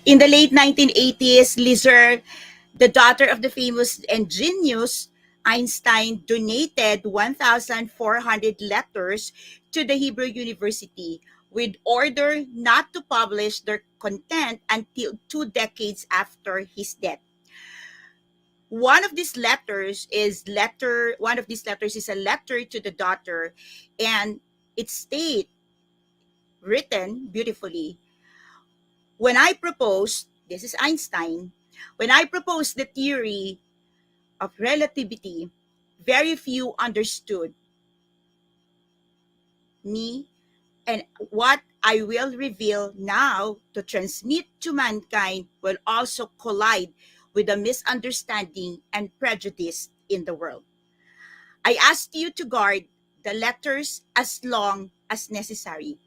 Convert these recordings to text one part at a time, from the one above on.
In the late 1980s, Lizzer, the daughter of the famous and genius Einstein, donated 1,400 letters to the Hebrew University with order not to publish their content until 2 decades after his death. One of these letters is a letter to the daughter, and it states, written beautifully, when I proposed, this is Einstein, when I proposed the theory of relativity, very few understood me, and what I will reveal now to transmit to mankind will also collide with the misunderstanding and prejudice in the world. I ask you to guard the letters as long as necessary,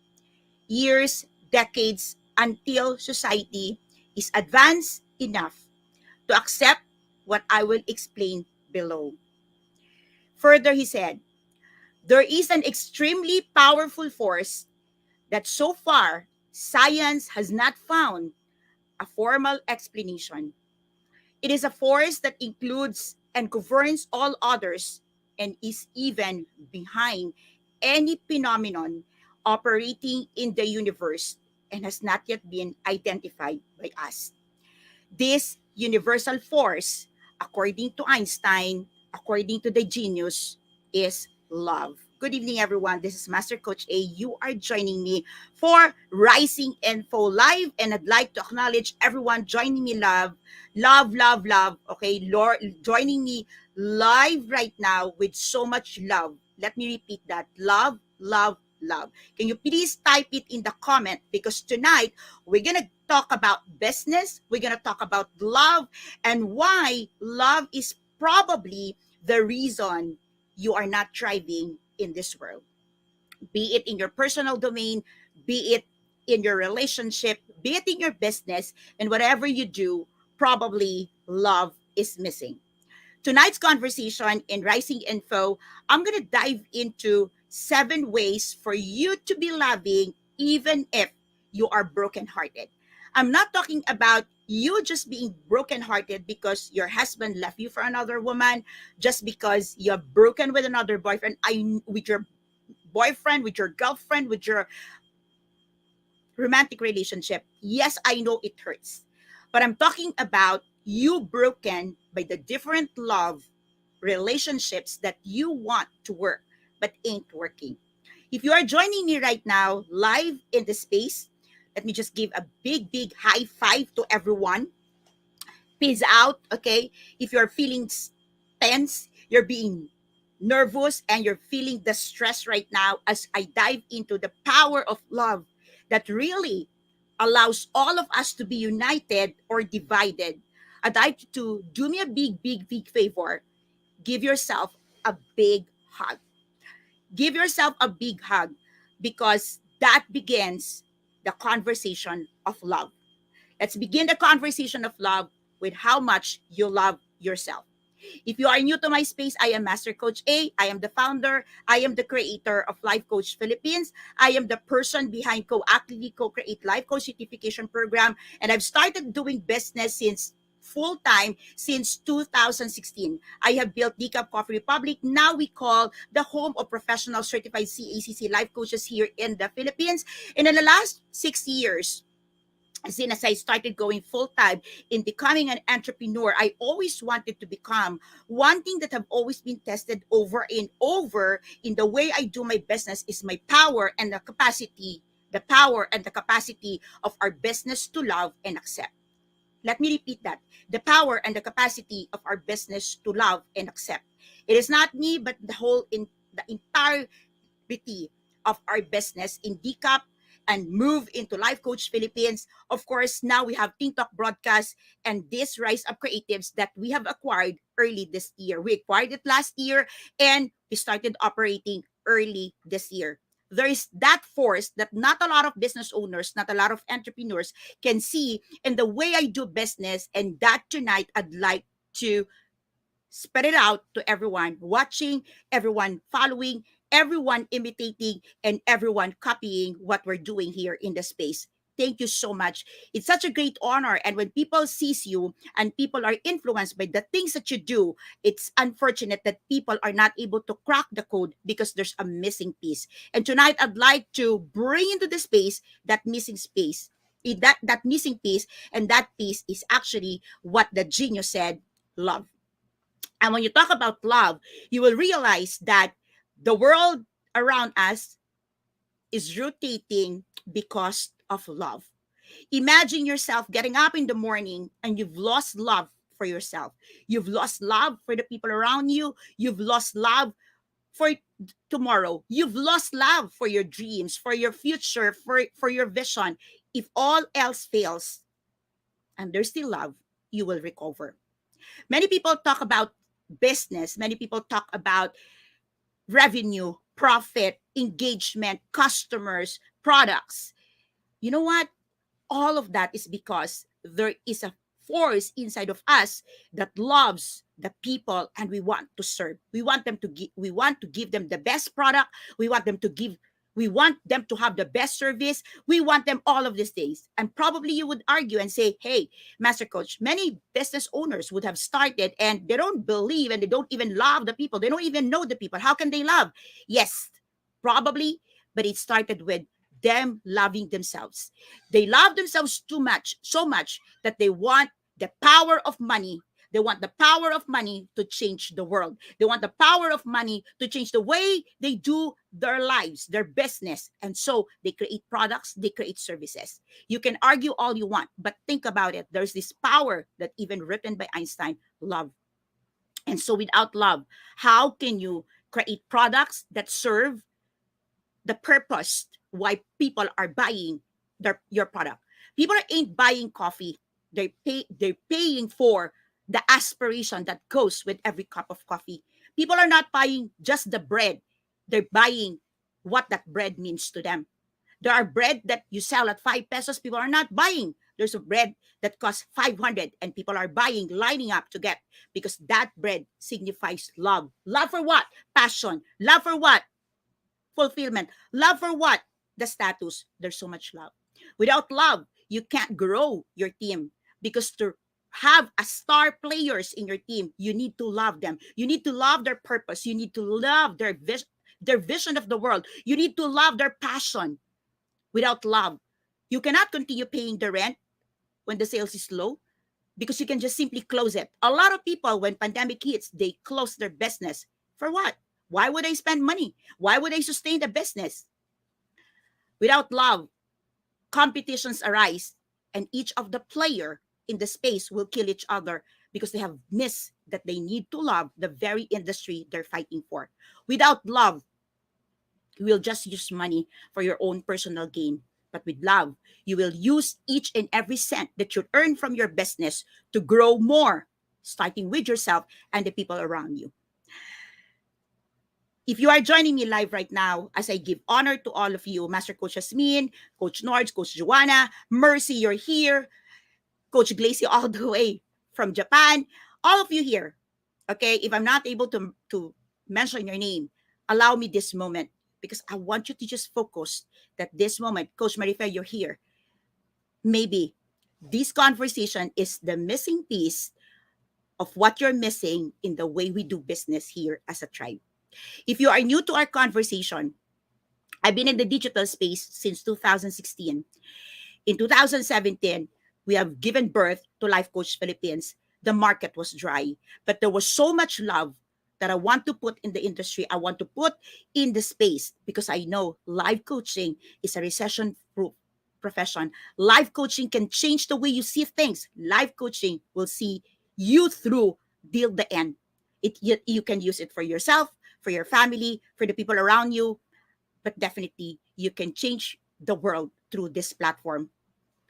years, decades, until society is advanced enough to accept what I will explain below. Further, he said, there is an extremely powerful force that so far science has not found a formal explanation. It is a force that includes and governs all others and is even behind any phenomenon operating in the universe and has not yet been identified by us. This universal force, according to Einstein, according to the genius, is love. Good evening, everyone. This is Master Coach A. You are joining me for Rising Info Live, and I'd like to acknowledge everyone joining me love, love, love, love. Okay, Lord, joining me live right now with so much love. Let me repeat that: love, love, love. Can you please type it in the comment? Because tonight we're gonna talk about business, we're gonna talk about love, and why love is probably the reason you are not thriving in this world, be it in your personal domain, be it in your relationship, be it in your business, and whatever you do, probably love is missing. Tonight's conversation in Rising Info, I'm going to dive into 7 ways for you to be loving even if you are brokenhearted. I'm not talking about you just being brokenhearted because your husband left you for another woman, just because you're broken with another boyfriend, with your boyfriend, with your girlfriend, with your romantic relationship. Yes, I know it hurts. But I'm talking about you broken by the different love relationships that you want to work but ain't working. If you are joining me right now live in the space, let me just give a big, big high five to everyone. Peace out, okay? If you're feeling tense, you're being nervous, and you're feeling the stress right now as I dive into the power of love that really allows all of us to be united or divided. I'd like you to do me a big, big, big favor. Give yourself a big hug. Give yourself a big hug, because that begins the conversation of love. Let's begin the conversation of love with how much you love yourself. If you are new to my space, I am Master Coach A. I am the founder. I am the creator of Life Coach Philippines. I am the person behind Co-Actively Co-Create Life Coach Certification Program. And I've started doing business since full time since 2016. I have built Decaf Coffee Republic. Now we call the home of professional certified CACC life coaches here in the Philippines. And in the last 6 years, as soon as I started going full time in becoming an entrepreneur, I always wanted to become one thing that have always been tested over and over in the way I do my business is my power and the power and the capacity of our business to love and accept. Let me repeat that. The power and the capacity of our business to love and accept. It is not me, but the entirety of our business in DCAP and move into Life Coach Philippines. Of course, now we have TikTok broadcast and this Rise Up Creatives that we have acquired early this year. We acquired it last year and we started operating early this year. There is that force that not a lot of business owners, not a lot of entrepreneurs can see in the way I do business, and that tonight I'd like to spread it out to everyone watching, everyone following, everyone imitating, and everyone copying what we're doing here in the space. Thank you so much. It's such a great honor. And when people sees you and people are influenced by the things that you do, it's unfortunate that people are not able to crack the code because there's a missing piece. And tonight I'd like to bring into the space that missing space. That missing piece, and that piece is actually what the genius said, love. And when you talk about love, you will realize that the world around us is rotating because of love. Imagine yourself getting up in the morning and you've lost love for yourself. You've lost love for the people around you. You've lost love for tomorrow. You've lost love for your dreams, for your future, for your vision. If all else fails and there's still love, you will recover. Many people talk about business. Many people talk about revenue, profit, engagement, customers, products. You know what? All of that is because there is a force inside of us that loves the people and we want to serve. We want to give them the best product. We want them to have the best service. We want them all of these things. And probably you would argue and say, hey, Master Coach, many business owners would have started and they don't believe and they don't even love the people. They don't even know the people. How can they love? Yes, probably, but it started with them loving themselves. They love themselves too much, so much that they want the power of money. They want the power of money to change the world. They want the power of money to change the way they do their lives, their business. And so they create products, they create services. You can argue all you want, but think about it. There's this power that even written by Einstein, love. And so without love, how can you create products that serve the purpose why people are buying your product? People ain't buying coffee. They're paying for the aspiration that goes with every cup of coffee. People are not buying just the bread. They're buying what that bread means to them. There are bread that you sell at 5 pesos. People are not buying. There's a bread that costs 500 and people are buying, lining up to get, because that bread signifies love. Love for what? Passion. Love for what? Fulfillment. Love for what? The status. There's so much love. Without love, you can't grow your team, because to have a star players in your team, you need to love them. You need to love their purpose. You need to love their vision of the world. You need to love their passion. Without love, you cannot continue paying the rent when the sales is low, because you can just simply close it. A lot of people, when pandemic hits, they close their business. For what? Why would I spend money? Why would I sustain the business? Without love, competitions arise, and each of the player in the space will kill each other because they have missed that they need to love the very industry they're fighting for. Without love, you will just use money for your own personal gain. But with love, you will use each and every cent that you earn from your business to grow more, starting with yourself and the people around you. If you are joining me live right now, as I give honor to all of you, Master Coach Yasmin, Coach Nords, Coach Joanna, Mercy, you're here, Coach Glacy all the way from Japan, all of you here. Okay, if I'm not able to mention your name, allow me this moment, because I want you to just focus that this moment, Coach Marife, you're here. Maybe this conversation is the missing piece of what you're missing in the way we do business here as a tribe. If you are new to our conversation, I've been in the digital space since 2016. In 2017, we have given birth to Life Coach Philippines. The market was dry, but there was so much love that I want to put in the industry. I want to put in the space, because I know life coaching is a recession-proof profession. Life coaching can change the way you see things. Life coaching will see you through till the end. You can use it for yourself, for your family, for the people around you, but definitely you can change the world through this platform.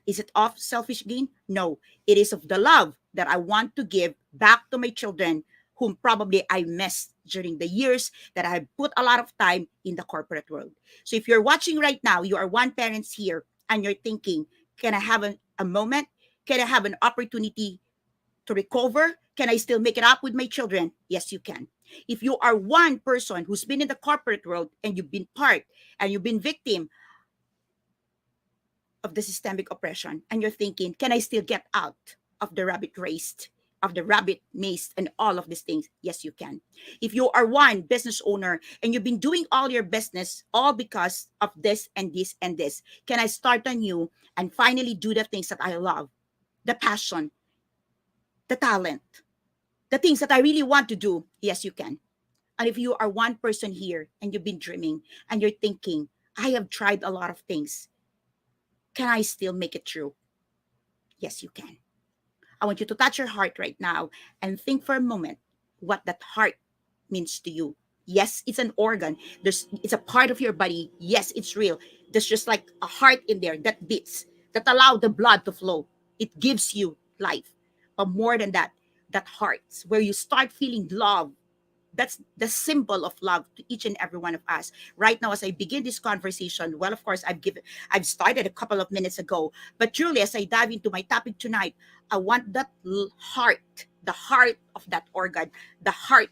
Is it of selfish gain? No. It is of the love that I want to give back to my children, whom probably I missed during the years that I put a lot of time in the corporate world. So if you're watching right now, you are one parent here, and you're thinking, can I have a moment? Can I have an opportunity to recover? Can I still make it up with my children? Yes, you can. If you are one person who's been in the corporate world and you've been part and you've been victim of the systemic oppression, and you're thinking, can I still get out of the rabbit race, of the rabbit maze, and all of these things? Yes, you can. If you are one business owner and you've been doing all your business all because of this and this and this, can I start anew and finally do the things that I love, the passion, the talent, the things that I really want to do? Yes, you can. And if you are one person here and you've been dreaming and you're thinking, I have tried a lot of things, can I still make it true? Yes, you can. I want you to touch your heart right now and think for a moment what that heart means to you. Yes, it's an organ. It's a part of your body. Yes, it's real. There's just like a heart in there that beats, that allow the blood to flow. It gives you life. But more than that, that heart where you start feeling love, that's the symbol of love to each and every one of us right now. As I begin this conversation, well, of course, I've started a couple of minutes ago, but truly, as I dive into my topic tonight, I want that heart, the heart of that organ, the heart,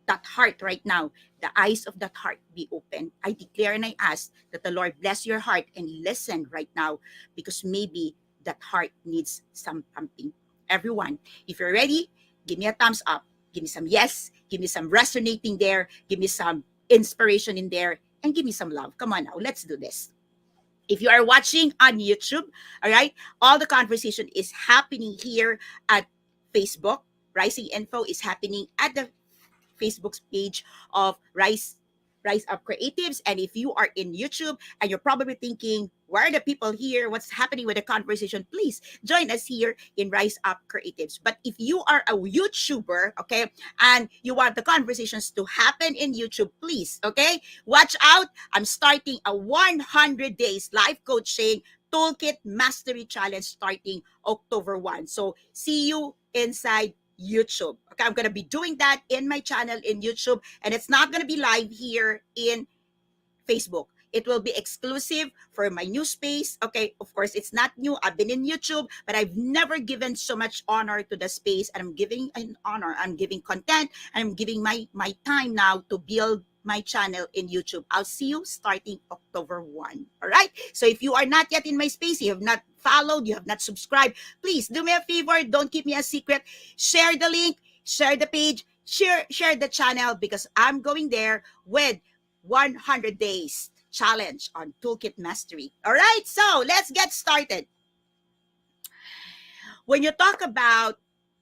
that heart right now, the eyes of that heart be open. I declare and I ask that the Lord bless your heart and listen right now, because maybe that heart needs some pumping. Everyone, if you're ready, give me a thumbs up. Give me some yes. Give me some resonating there. Give me some inspiration in there. And give me some love. Come on now, let's do this. If you are watching on YouTube, all right, all the conversation is happening here at Facebook. Rising Info is happening at the Facebook's page of Rise Up Creatives. And if you are in YouTube and you're probably thinking, where are the people here? What's happening with the conversation? Please join us here in Rise Up Creatives. But if you are a YouTuber, okay, and you want the conversations to happen in YouTube, please, okay, watch out. I'm starting a 100 days life coaching toolkit mastery challenge starting October 1. So see you inside YouTube. Okay, I'm going to be doing that in my channel in YouTube, and it's not going to be live here in Facebook. It will be exclusive for my new space. Okay, of course, it's not new. I've been in YouTube, but I've never given so much honor to the space. And I'm giving an honor. I'm giving content. And I'm giving my time now to build my channel in YouTube. I'll see you starting October 1. All right. So if you are not yet in my space, you have not followed, you have not subscribed, please do me a favor. Don't keep me a secret. Share the link, share the page, share the channel, because I'm going there with 100 days challenge on toolkit mastery. All right, so let's get started. When you talk about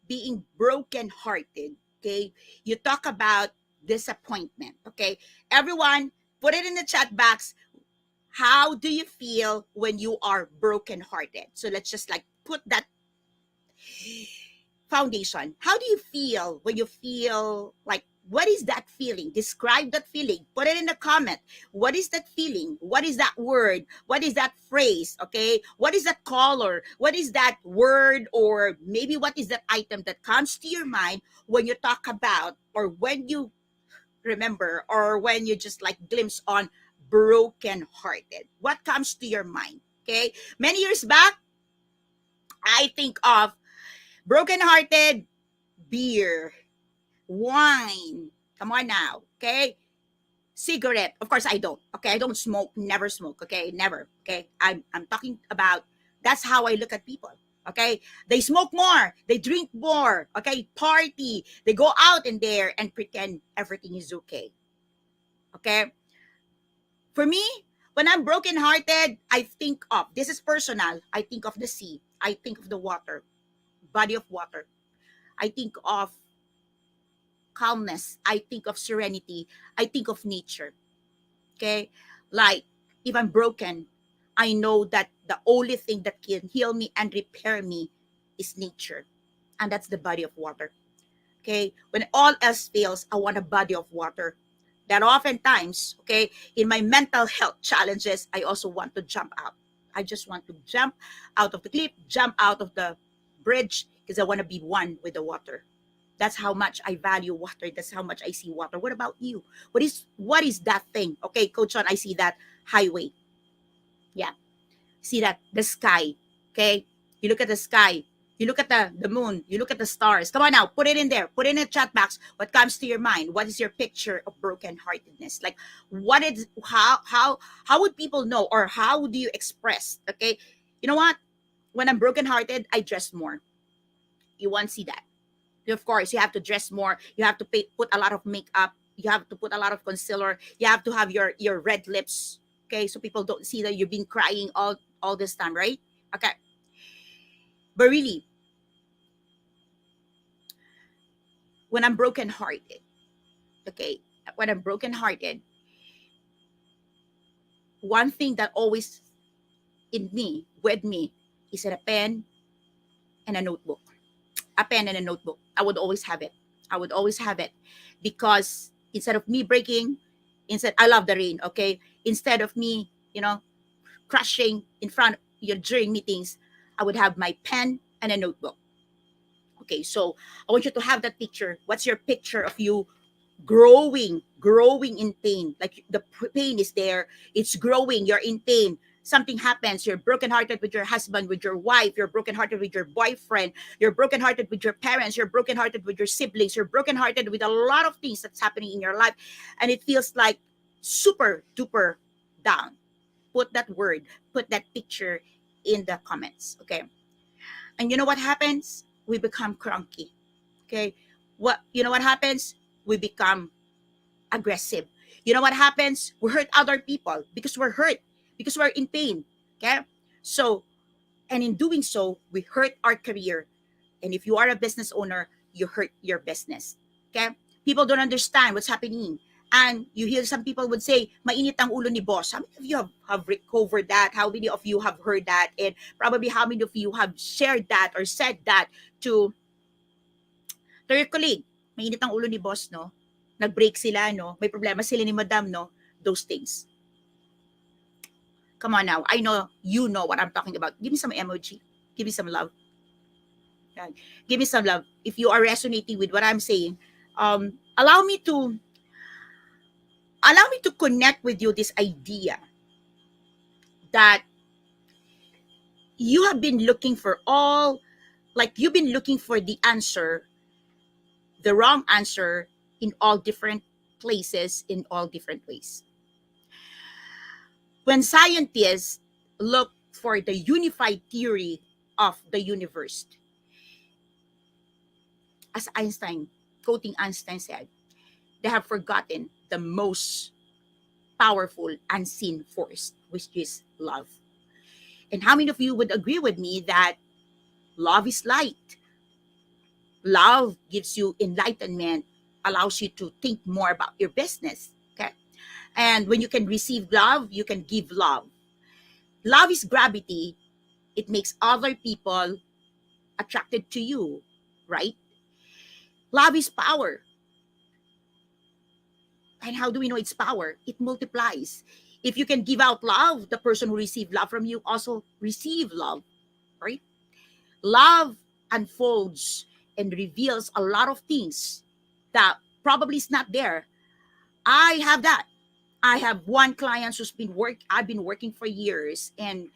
being broken-hearted, okay, you talk about disappointment, okay? Everyone, put it in the chat box. How do you feel when you are broken-hearted? So let's just like put that foundation. How do you feel when you feel like, what is that feeling? Describe that feeling. Put it in the comment. What is that feeling? What is that word? What is that phrase? Okay. What is that color? What is that word? Or maybe what is that item that comes to your mind when you talk about, or when you remember, or when you just like glimpse on broken hearted? What comes to your mind? Okay. Many years back, I think of broken hearted beer, wine. Come on now, okay? Cigarette. Of course, I don't. Okay, I don't smoke. Never smoke. Okay, never. Okay, I'm talking about. That's how I look at people. Okay, they smoke more. They drink more. Okay, party. They go out in there and pretend everything is okay. Okay, for me, when I'm brokenhearted, I think of, this is personal. I think of the sea. I think of the water, body of water. I think of calmness. I think of serenity. I think of nature. Okay. Like, if I'm broken, I know that the only thing that can heal me and repair me is nature. And that's the body of water. Okay. When all else fails, I want a body of water. That oftentimes, okay, in my mental health challenges, I also want to jump out. I just want to jump out of the cliff, jump out of the bridge, because I want to be one with the water. That's how much I value water. That's how much I see water. What about you? What is that thing? Okay, Coach John, I see that highway. Yeah. See that? The sky. Okay. You look at the sky. You look at the moon, you look at the stars. Come on now, put it in there, put it in the chat box. What comes to your mind? What is your picture of brokenheartedness? Like, what is how would people know, or how do you express? Okay, you know what? When I'm brokenhearted, I dress more. You won't see that. Of course, you have to dress more. You have to put a lot of makeup. You have to put a lot of concealer. You have to have your red lips. Okay, so people don't see that you've been crying all this time, right? Okay, but really, when I'm brokenhearted, okay, when I'm brokenhearted, one thing that always in me, with me, is a pen and a notebook. A pen and a notebook. I would always have it. I would always have it because instead of me breaking, instead I love the rain. Okay, instead of me, crushing in front you during meetings, I would have my pen and a notebook. Okay, so I want you to have that picture. What's your picture of you growing in pain? Like the pain is there, it's growing, you're in pain. Something happens, you're brokenhearted with your husband, with your wife, you're brokenhearted with your boyfriend, you're brokenhearted with your parents, you're brokenhearted with your siblings, you're brokenhearted with a lot of things that's happening in your life, and it feels like super duper down. Put that word, put that picture in the comments. Okay, and you know what happens? We become cranky. Okay, what happens? We become aggressive. You know what happens? We hurt other people because we're hurt, because we're in pain. Okay? So, and in doing so, we hurt our career. And if you are a business owner, you hurt your business. Okay? People don't understand what's happening. And you hear some people would say, mainit ang ulo ni boss. How many of you have recovered that? How many of you have heard that? And probably how many of you have shared that or said that to your colleague? Mainit ang ulo ni boss, no? Nag-break sila, no? May problema sila ni madam, no? Those things. Come on now. I know you know what I'm talking about. Give me some emoji. Give me some love. Give me some love. If you are resonating with what I'm saying, allow me to connect with you this idea that you have been looking for all, like you've been looking for the answer, the wrong answer in all different places, in all different ways. When scientists look for the unified theory of the universe, as Einstein, quoting Einstein said, they have forgotten the most powerful unseen force, which is love. And how many of you would agree with me that love is light? Love gives you enlightenment, allows you to think more about your business. Okay. And when you can receive love, you can give love. Love is gravity. It makes other people attracted to you, right? Love is power. And how do we know it's power? It multiplies. If you can give out love, the person who received love from you also receive love, right? Love unfolds and reveals a lot of things that probably is not there. I have that. I have one client who's I've been working for years, and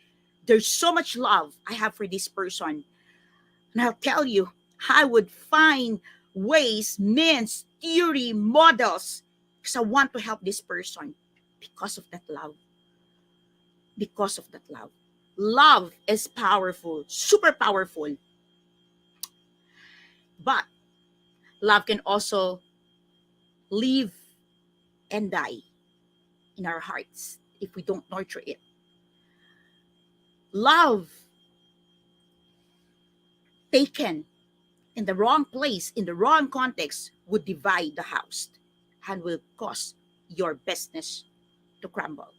there's so much love I have for this person. And I'll tell you, I would find ways, means, theory, models, because I want to help this person because of that love. Because of that love. Love is powerful, super powerful. But love can also live and die in our hearts if we don't nurture it. Love taken in the wrong place, in the wrong context, would divide the house and will cause your business to crumble.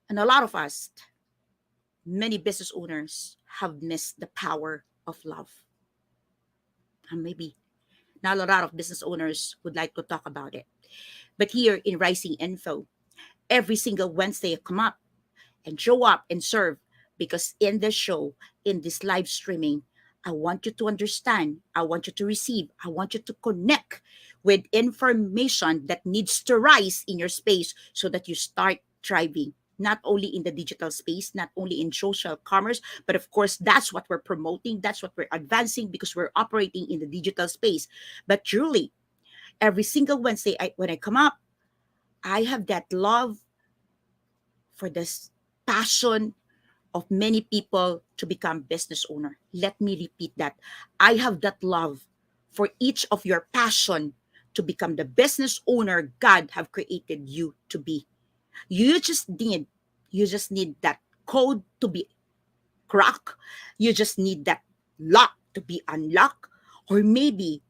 And a lot of us, many business owners, have missed the power of love. And maybe not a lot of business owners would like to talk about it. But here in Rising Info, every single Wednesday I come up and show up and serve, because in this show, in this live streaming, I want you to understand, I want you to receive, I want you to connect with information that needs to rise in your space so that you start thriving not only in the digital space, not only in social commerce, but of course, that's what we're promoting, that's what we're advancing because we're operating in the digital space. But truly, every single Wednesday, when I come up, I have that love for this passion of many people to become business owner. Let me repeat that. I have that love for each of your passion to become the business owner God have created you to be. You just need you just need that code to be cracked. You just need that lock to be unlocked, or maybe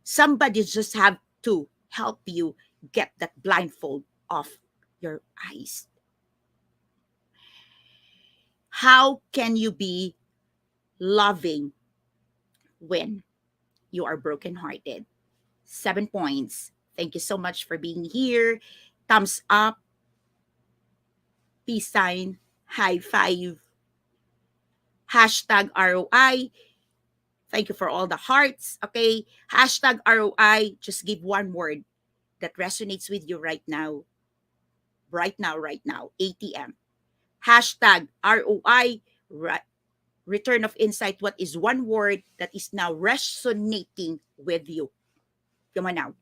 somebody just have to help you get that blindfold off your eyes. How can you be loving when you are brokenhearted? 7 points. Thank you so much for being here. Thumbs up, peace sign, high five, hashtag ROI. Thank you for all the hearts. Okay. Hashtag ROI. Just give one word that resonates with you right now. Right now, right now. ATM. Hashtag ROI. Return of insight. What is one word that is now resonating with you? Come on now.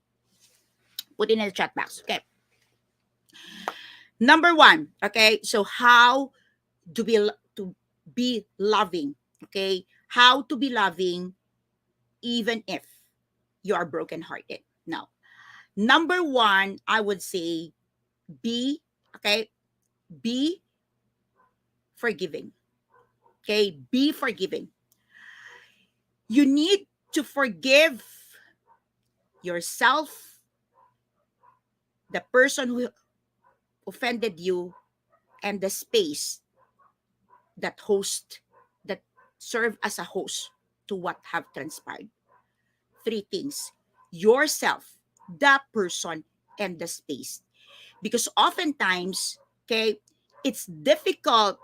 Put it in the chat box. Okay. Number one. Okay. So how to be loving? Okay. How to be loving even if you are brokenhearted. Now, number one, I would say be, okay, be forgiving. Okay, be forgiving. You need to forgive yourself, the person who offended you, and the space that host, that serve as a host to what have transpired. Three things: yourself, the person, and the space. Because oftentimes, okay, it's difficult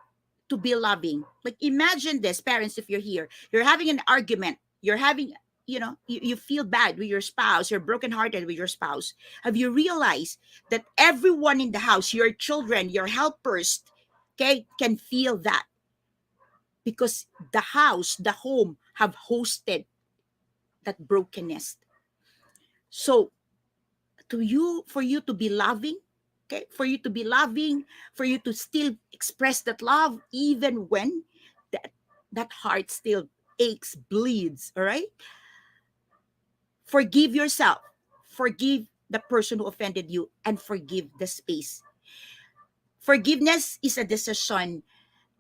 to be loving. Like imagine this, parents, if you're here, you're having an argument, you're having, you feel bad with your spouse, you're brokenhearted with your spouse. Have you realized that everyone in the house, your children, your helpers, okay, can feel that because the house, the home have hosted that brokenness. So for you to be loving, okay, for you to be loving, for you to still express that love even when that heart still aches, bleeds, all right, forgive yourself, forgive the person who offended you, and forgive the space. Forgiveness is a decision,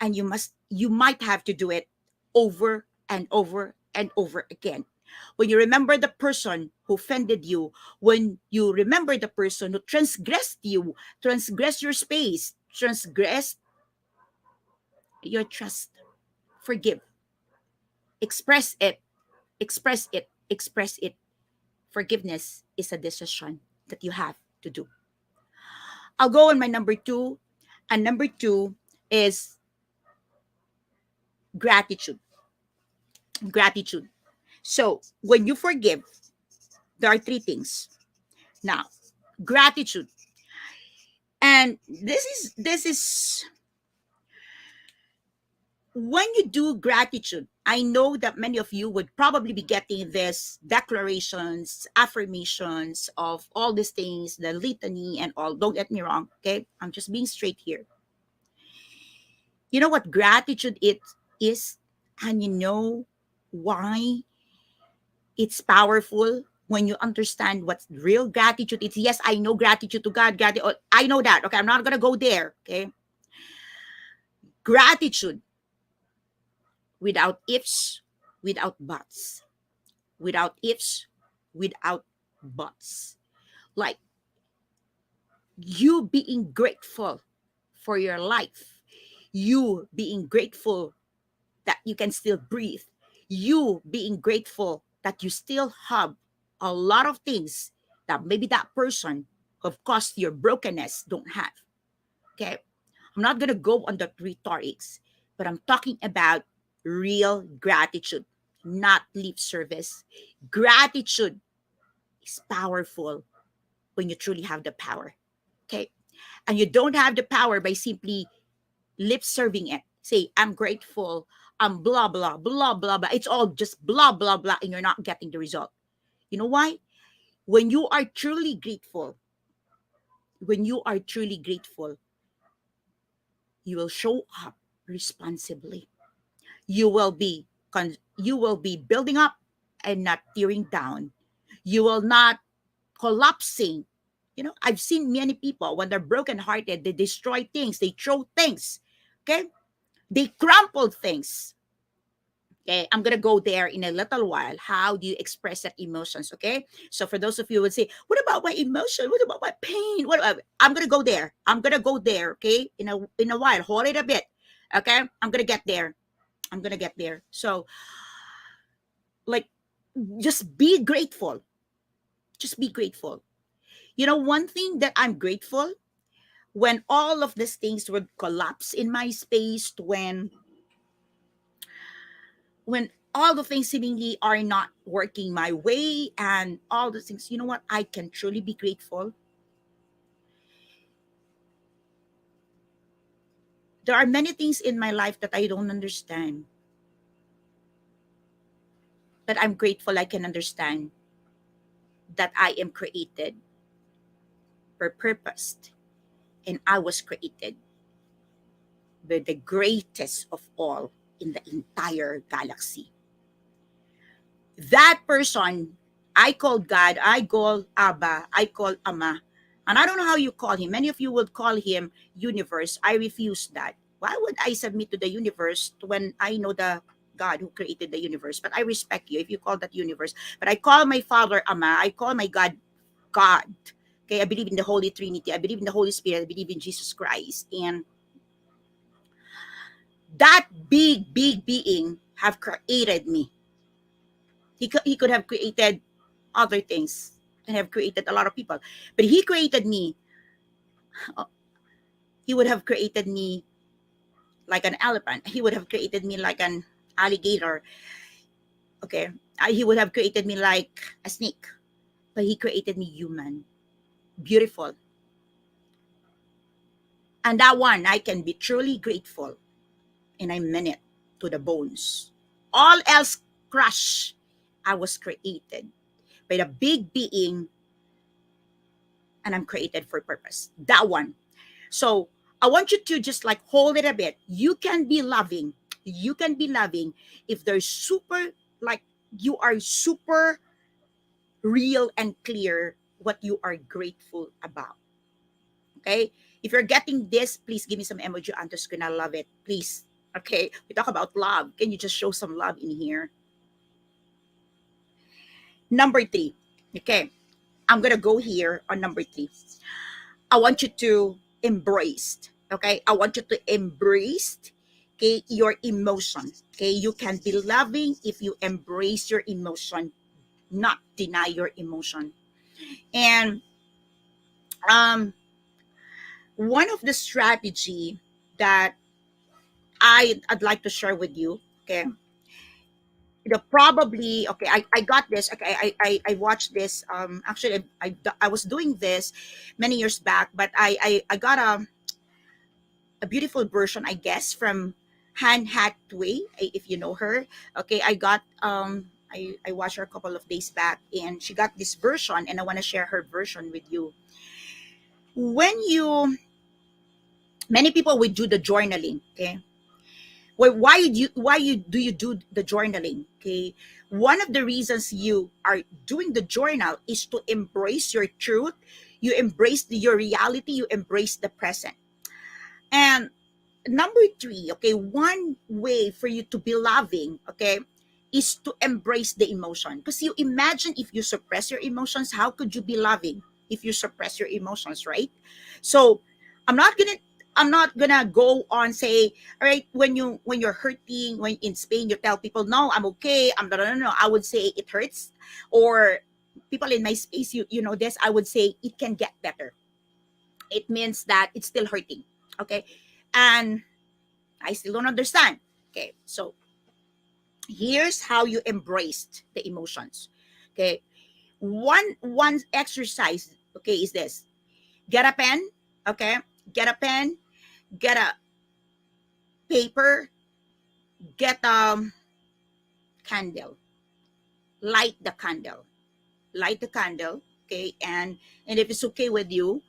and you might have to do it over and over and over again. When you remember the person who offended you, when you remember the person who transgressed you, transgress your space, transgress your trust, forgive, express it, express it, express it. Forgiveness is a decision that you have to do. I'll go on my number two, and number two is gratitude. Gratitude. So when you forgive, there are three things. Now, gratitude. And this is when you do gratitude, I know that many of you would probably be getting this declarations, affirmations of all these things, the litany and all. Don't get me wrong, okay? I'm just being straight here. You know what gratitude it is, and you know why it's powerful when you understand what real gratitude is. Yes, I know gratitude to God, gratitude. I know that. Okay, I'm not gonna go there. Okay, gratitude without ifs, without buts, without ifs, without buts. Like you being grateful for your life, you being grateful that you can still breathe, you being grateful that you still have a lot of things that maybe that person who have caused your brokenness don't have. Okay, I'm not gonna go on the rhetorics, but I'm talking about real gratitude, not lip service. Gratitude is powerful when you truly have the power. Okay, And you don't have the power by simply lip serving it. Say, I'm grateful, I'm blah, blah, blah, blah, blah. It's all just blah, blah, blah, and you're not getting the result. You know why? When you are truly grateful, when you are truly grateful, you will show up responsibly. You will be you will be building up and not tearing down. You will not collapsing. You know, I've seen many people when they're brokenhearted, they destroy things, they throw things, okay? They crumple things. Okay, I'm gonna go there in a little while. How do you express that emotions? Okay, so for those of you who would say, "What about my emotion? What about my pain? What about?" I'm gonna go there. I'm gonna go there. Okay, in a while. Hold it a bit. Okay, I'm gonna get there. I'm gonna get there. So, like, just be grateful. Just be grateful. You know, one thing that I'm grateful when all of these things would collapse in my space, when all the things seemingly are not working my way and all the things, you know what, I can truly be grateful. There are many things in my life that I don't understand, but I'm grateful I can understand that I am created for purpose, and I was created by the greatest of all in the entire galaxy. That person, I call God, I call Abba, I call Ama. And I don't know how you call him. Many of you would call him universe. I refuse that. Why would I submit to the universe when I know the God who created the universe? But I respect you if you call that universe. But I call my Father Ama. I call my God God. Okay, I believe in the Holy Trinity. I believe in the Holy Spirit. I believe in Jesus Christ. And that big, big being have created me. He could have created other things and have created a lot of people. But he created me. uh, He would have created me like an elephant. He would have created me like an alligator. Okay. He would have created me like a snake. But he created me human, beautiful. And that one, I can be truly grateful. And I mean it to the bones. All else crush. I was created by the big being, and I'm created for purpose. That one. So I want you to just like hold it a bit. You can be loving. You can be loving if there's super, like, you are super real and clear what you are grateful about. Okay. If you're getting this, please give me some emoji on the screen. I love it. Please. Okay. We talk about love. Can you just show some love in here? Number three. Okay. I'm going to go here on number three. I want you to embrace, okay? I want you to embrace, okay, your emotion, okay? You can be loving if you embrace your emotion, not deny your emotion. And one of the strategy that I'd like to share with you, okay? Probably okay. I got this. Okay, I watched this. Actually, I was doing this many years back, but I got a beautiful version, I guess, from Han Hathaway, if you know her. Okay, I watched her a couple of days back, and she got this version, and I want to share her version with you. When you Many people would do the journaling, okay? Well, why you do you do the journaling? Okay, one of the reasons you are doing the journal is to embrace your truth, you embrace your reality, you embrace the present. And number three, okay, one way for you to be loving, okay, is to embrace the emotion. Because you imagine if you suppress your emotions, how could you be loving if you suppress your emotions, right? So I'm not gonna I'm not gonna go on say, all right, when you're hurting, when in Spain you tell people, no, I'm okay, I'm no. I would say it hurts, or people in my space, you know this, I would say it can get better. It means that it's still hurting. Okay. And I still don't understand. Okay, so here's how you embraced the emotions. Okay, one exercise. Okay, is this: get a pen. Okay, Get a pen, get a paper, get a candle, light the candle, light the candle, okay? And if it's okay with you,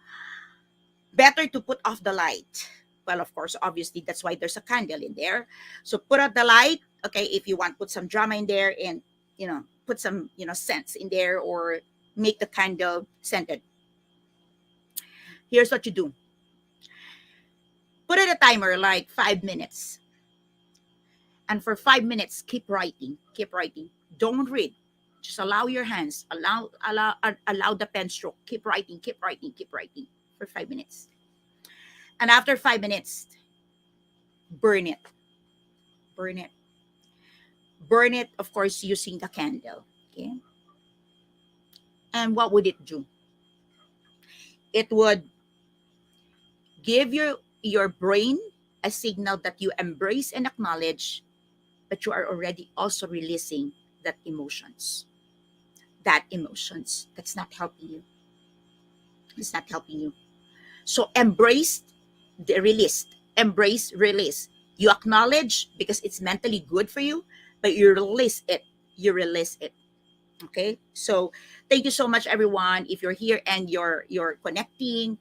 better to put off the light. Well, of course, obviously, that's why there's a candle in there. So put out the light, okay? If you want, put some drama in there and, put some, scents in there or make the candle scented. Here's what you do. Put it a timer like 5 minutes. And for 5 minutes, keep writing, keep writing. Don't read. Just allow your hands, allow the pen stroke. Keep writing, keep writing, keep writing for 5 minutes. And after 5 minutes, burn it. Burn it. Burn it, of course, using the candle. Okay. And what would it do? It would give your brain a signal that you embrace and acknowledge, but you are already also releasing that emotions. That emotions that's not helping you. It's not helping you. So embrace the release. Embrace, release. You acknowledge because it's mentally good for you, but you release it. You release it. Okay, so thank you so much, everyone. If you're here and you're connecting,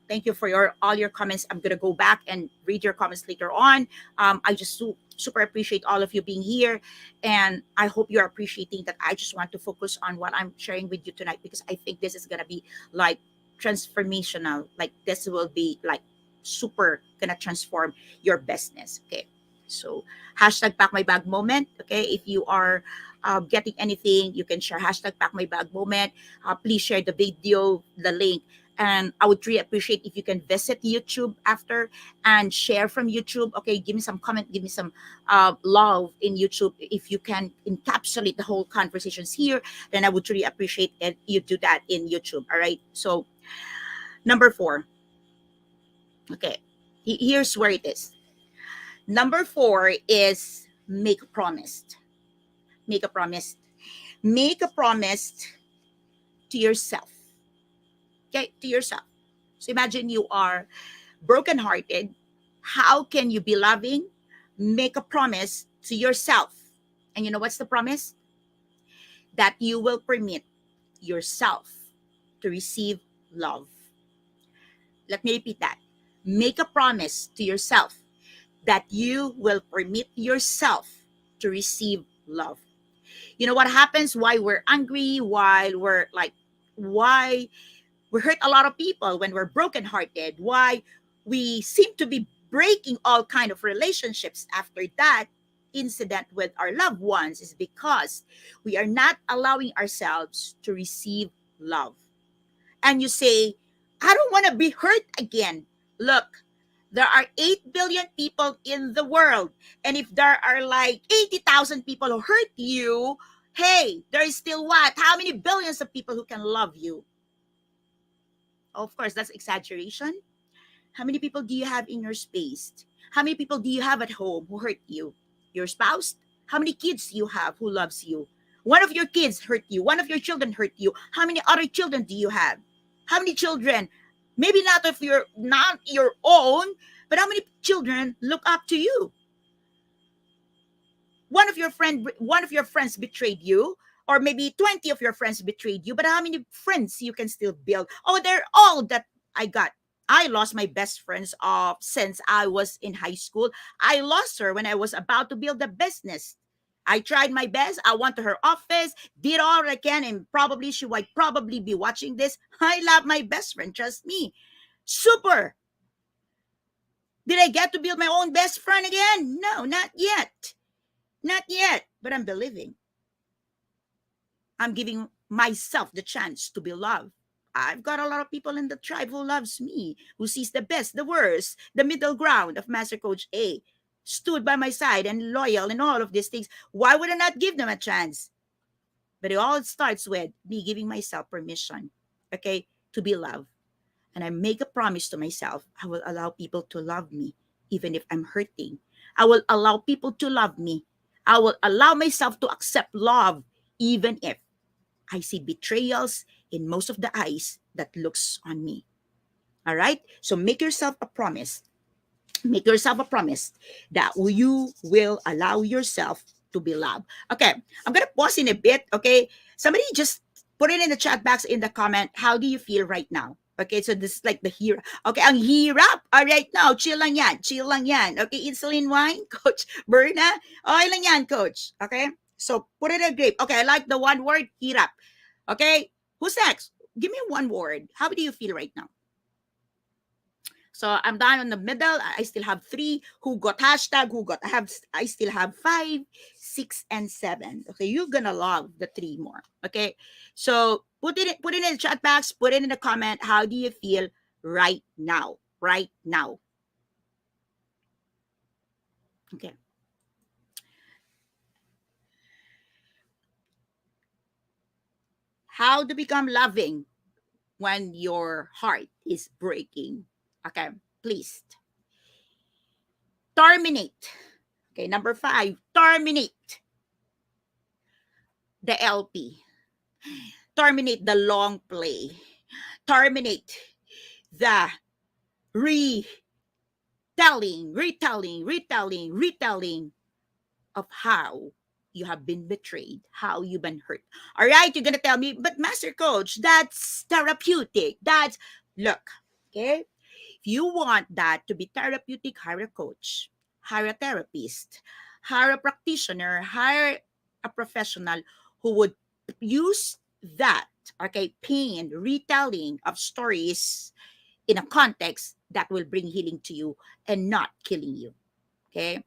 thank you for all your comments. I'm gonna go back and read your comments later on. I just super appreciate all of you being here, and I hope you're appreciating that. I just want to focus on what I'm sharing with you tonight because I think this is gonna be like transformational. Like this will be like super gonna transform your business. Okay, so hashtag pack my bag moment. Okay, if you are getting anything, you can share hashtag pack my bag moment. Please share the video, the link. And I would really appreciate if you can visit YouTube after and share from YouTube. Okay, give me some comment, give me some love in YouTube. If you can encapsulate the whole conversations here, then I would really appreciate it. You do that in YouTube. All right. So number 4. Okay, here's where it is. Number 4 is make a promise. Make a promise. Make a promise to yourself. Okay, to yourself. So imagine you are brokenhearted. How can you be loving? Make a promise to yourself. And you know what's the promise? That you will permit yourself to receive love. Let me repeat that. Make a promise to yourself that you will permit yourself to receive love. You know what happens? Why we're angry? Why we hurt a lot of people when we're brokenhearted? Why we seem to be breaking all kind of relationships after that incident with our loved ones is because we are not allowing ourselves to receive love. And you say, I don't want to be hurt again. Look, there are 8 billion people in the world. And if there are like 80,000 people who hurt you, hey, there is still what? How many billions of people who can love you? Of course, that's exaggeration. How many people do you have in your space? How many people do you have at home who hurt you? Your spouse? How many kids do you have who loves you? One of your kids hurt you. One of your children hurt you. How many other children do you have? How many children? Maybe not your own, but how many children look up to you? One of your friends betrayed you, or maybe 20 of your friends betrayed you, but how many friends you can still build? Oh, they're all that I got. I lost my best friends since I was in high school. I lost her when I was about to build a business. I tried my best. I went to her office, did all I can, and probably she might probably be watching this. I love my best friend, trust me. Super. Did I get to build my own best friend again? No, not yet. Not yet, but I'm believing. I'm giving myself the chance to be loved. I've got a lot of people in the tribe who loves me, who sees the best, the worst, the middle ground of Master Coach A, stood by my side and loyal and all of these things. Why would I not give them a chance? But it all starts with me giving myself permission, okay, to be loved. And I make a promise to myself, I will allow people to love me, even if I'm hurting. I will allow people to love me. I will allow myself to accept love, even if I see betrayals in most of the eyes that looks on me. All right. So make yourself a promise that you will allow yourself to be loved. Okay, I'm gonna pause in a bit. Okay, somebody just put it in the chat box in the comment. How do you feel right now? Okay, so this is like the here. Okay, ang hirap. All right, now, chill lang yan. Chill lang yan. Okay, insulin wine, Coach Berna. Okay lang yan, Coach. Okay, so put it in a grape. Okay, I like the one word, hirap. Okay, who's next? Give me one word. How do you feel right now? So I'm down in the middle. I still have three. Who got hashtag? Who got? I still have 5, 6, and 7. Okay, you're gonna love the three more. Okay, so put it in the chat box. Put it in the comment. How do you feel right now? Right now. Okay. How to become loving when your heart is breaking? Okay, please terminate. Okay, number 5. Terminate the LP. Terminate the long play. Terminate the retelling of how you have been betrayed, how you've been hurt. All right, you're gonna tell me, but Master Coach, that's therapeutic. That's look, okay. If you want that to be therapeutic, hire a coach, hire a therapist, hire a practitioner, hire a professional who would use that, okay, pain, retelling of stories in a context that will bring healing to you and not killing you. Okay?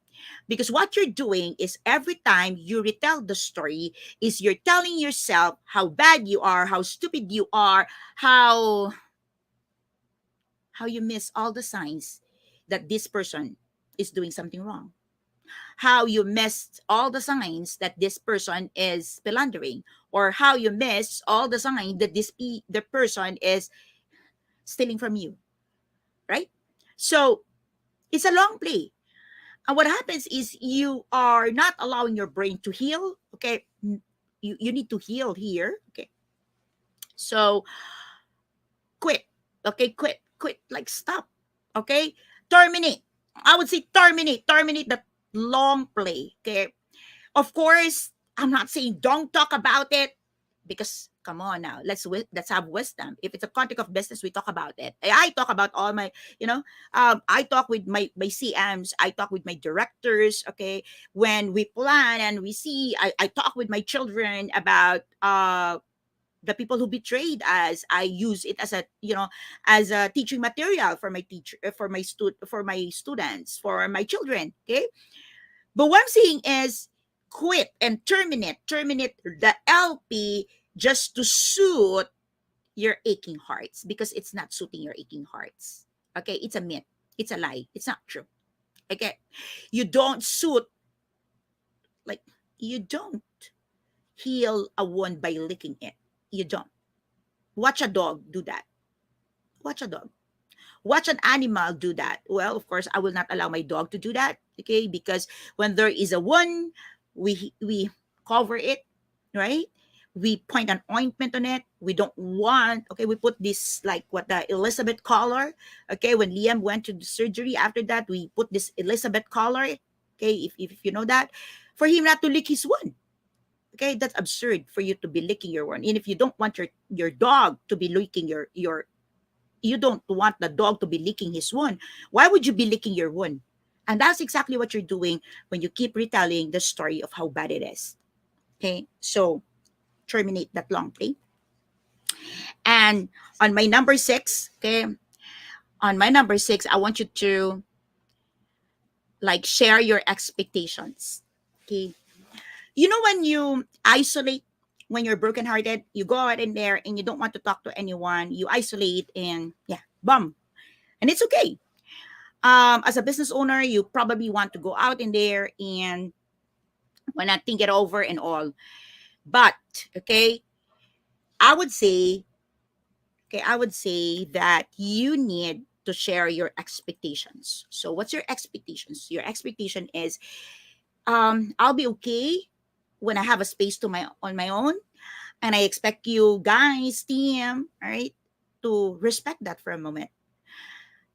Because what you're doing is every time you retell the story, is you're telling yourself how bad you are, how stupid you are, how you miss all the signs that this person is doing something wrong. How you missed all the signs that this person is philandering, or how you miss all the signs that the person is stealing from you, right? So it's a long play. And what happens is you are not allowing your brain to heal. Okay. You need to heal here. Okay. So quit. Okay. Quit. Like stop. Okay. Terminate. I would say terminate the long play. Okay. Of course, I'm not saying don't talk about it, because come on now, let's have wisdom. If it's a context of business, we talk about it. I talk about all my, I talk with my CMs, I talk with my directors. Okay, when we plan and we see, I talk with my children about the people who betrayed us. I use it as a, as a teaching material for my teacher, for my students, for my children. Okay, but what I'm saying is quit and terminate the LP just to suit your aching hearts, because it's not suiting your aching hearts. Okay, it's a myth. It's a lie. It's not true. Okay, you don't suit, like, you don't heal a wound by licking it. You don't. Watch a dog do that. Watch a dog. Watch an animal do that. Well, of course, I will not allow my dog to do that. Okay, because when there is a wound, we cover it, right? We point an ointment on it. We don't want. Okay, we put this, like what the Elizabeth collar. Okay, when Liam went to the surgery after that, we put this Elizabeth collar. Okay, if you know that, for him not to lick his wound. Okay, that's absurd for you to be licking your wound. And if you don't want your dog to be licking your you don't want the dog to be licking his wound, why would you be licking your wound? And that's exactly what you're doing when you keep retelling the story of how bad it is. Okay, so terminate that long play. And on my number 6, okay, on my number 6, I want you to like share your expectations. Okay, you know, when you isolate, when you're brokenhearted, you go out in there and you don't want to talk to anyone, you isolate, and yeah, bum, and it's okay. As a business owner, you probably want to go out in there and want to think it over and all. But okay, I would say, I would say that you need to share your expectations. So, what's your expectations? Your expectation is, I'll be okay when I have a space to my on my own, and I expect you guys, team, all right, to respect that for a moment.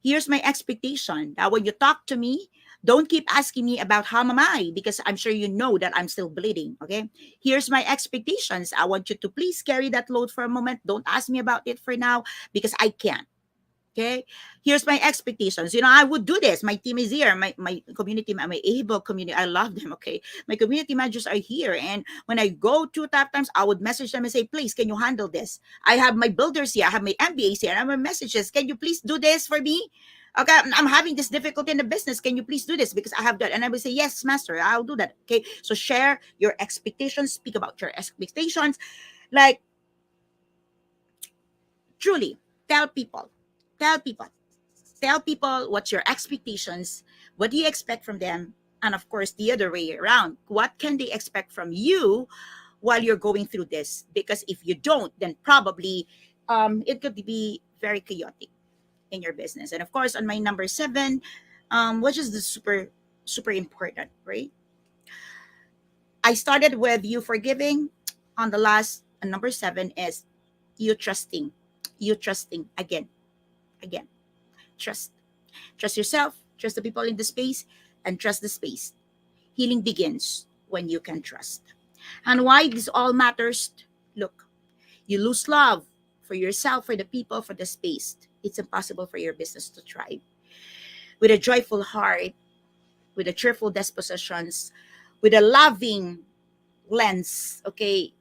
Here's my expectation that when you talk to me, don't keep asking me about how am I, because I'm sure you know that I'm still bleeding. Okay. Here's my expectations. I want you to please carry that load for a moment. Don't ask me about it for now because I can't. Okay. Here's my expectations. I would do this. My team is here. My community, my able community, I love them. Okay. My community managers are here. And when I go to tough times, I would message them and say, please, can you handle this? I have my builders here. I have my MBAs here. I have my messages. Can you please do this for me? Okay, I'm having this difficulty in the business. Can you please do this? Because I have that. And I will say, yes, master, I'll do that. Okay. So share your expectations. Speak about your expectations. Like, truly, tell people. Tell people. Tell people what's your expectations, what do you expect from them, and of course the other way around, what can they expect from you while you're going through this? Because if you don't, then probably it could be very chaotic in your business. And of course, on my number 7, which is the super important, right? I started with you forgiving. On the last number 7 is you trusting. You trusting again. Trust. Trust yourself, trust the people in the space, and trust the space. Healing begins when you can trust. And why this all matters? Look, you lose love for yourself, for the people, for the space. It's impossible for your business to thrive. With a joyful heart, with a cheerful dispositions, with a loving lens, okay,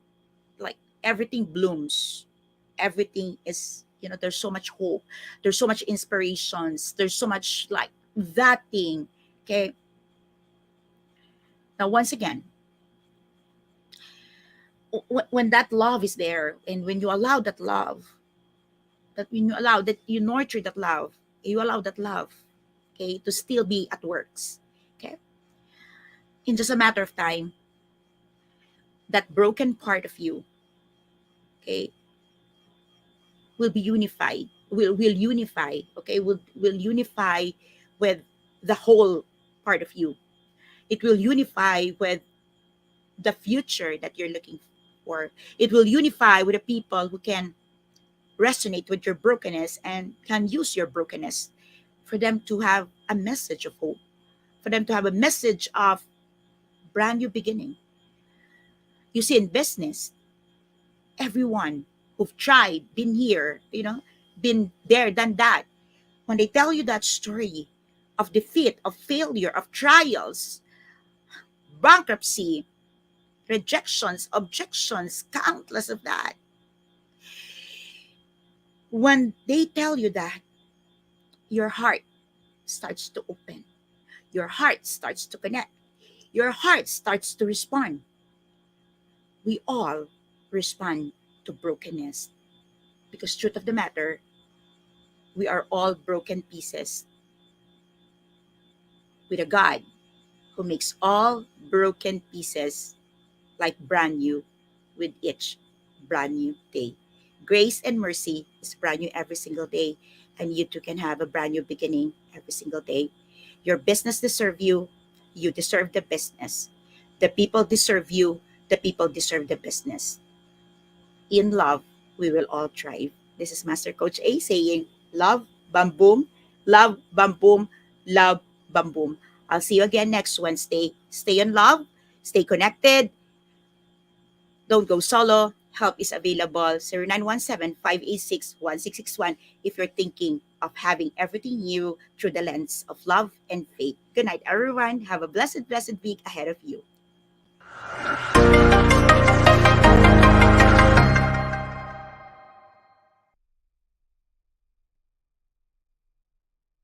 like everything blooms. Everything is, there's so much hope. There's so much inspirations. There's so much like that thing. Okay. Now, once again, when that love is there, and when you allow that love, that when you allow that you nurture that love, you allow that love, okay, to still be at works. Okay. In just a matter of time, that broken part of you, okay, will be unified. Will unify. Okay. Will unify with the whole part of you. It will unify with the future that you're looking for. It will unify with the people who can resonate with your brokenness and can use your brokenness for them to have a message of hope, for them to have a message of brand new beginning. You see, in business, everyone who've tried, been here, been there, done that, when they tell you that story of defeat, of failure, of trials, bankruptcy, rejections, objections, countless of that, when they tell you that, your heart starts to open, your heart starts to connect, your heart starts to respond. We all respond to brokenness because truth of the matter, we are all broken pieces with a God who makes all broken pieces like brand new with each brand new day. Grace and mercy is brand new every single day, and you too can have a brand new beginning every single day. Your business deserve you. You deserve the business. The people deserve you. The people deserve the business. In love, we will all thrive. This is Master Coach A saying, love, bam boom, love, bam boom, love, bam boom. I'll see you again next Wednesday. Stay in love, stay connected, don't go solo. Help is available 0917-586-1661 if you're thinking of having everything new through the lens of love and faith. Good night, everyone. Have a blessed week ahead of you.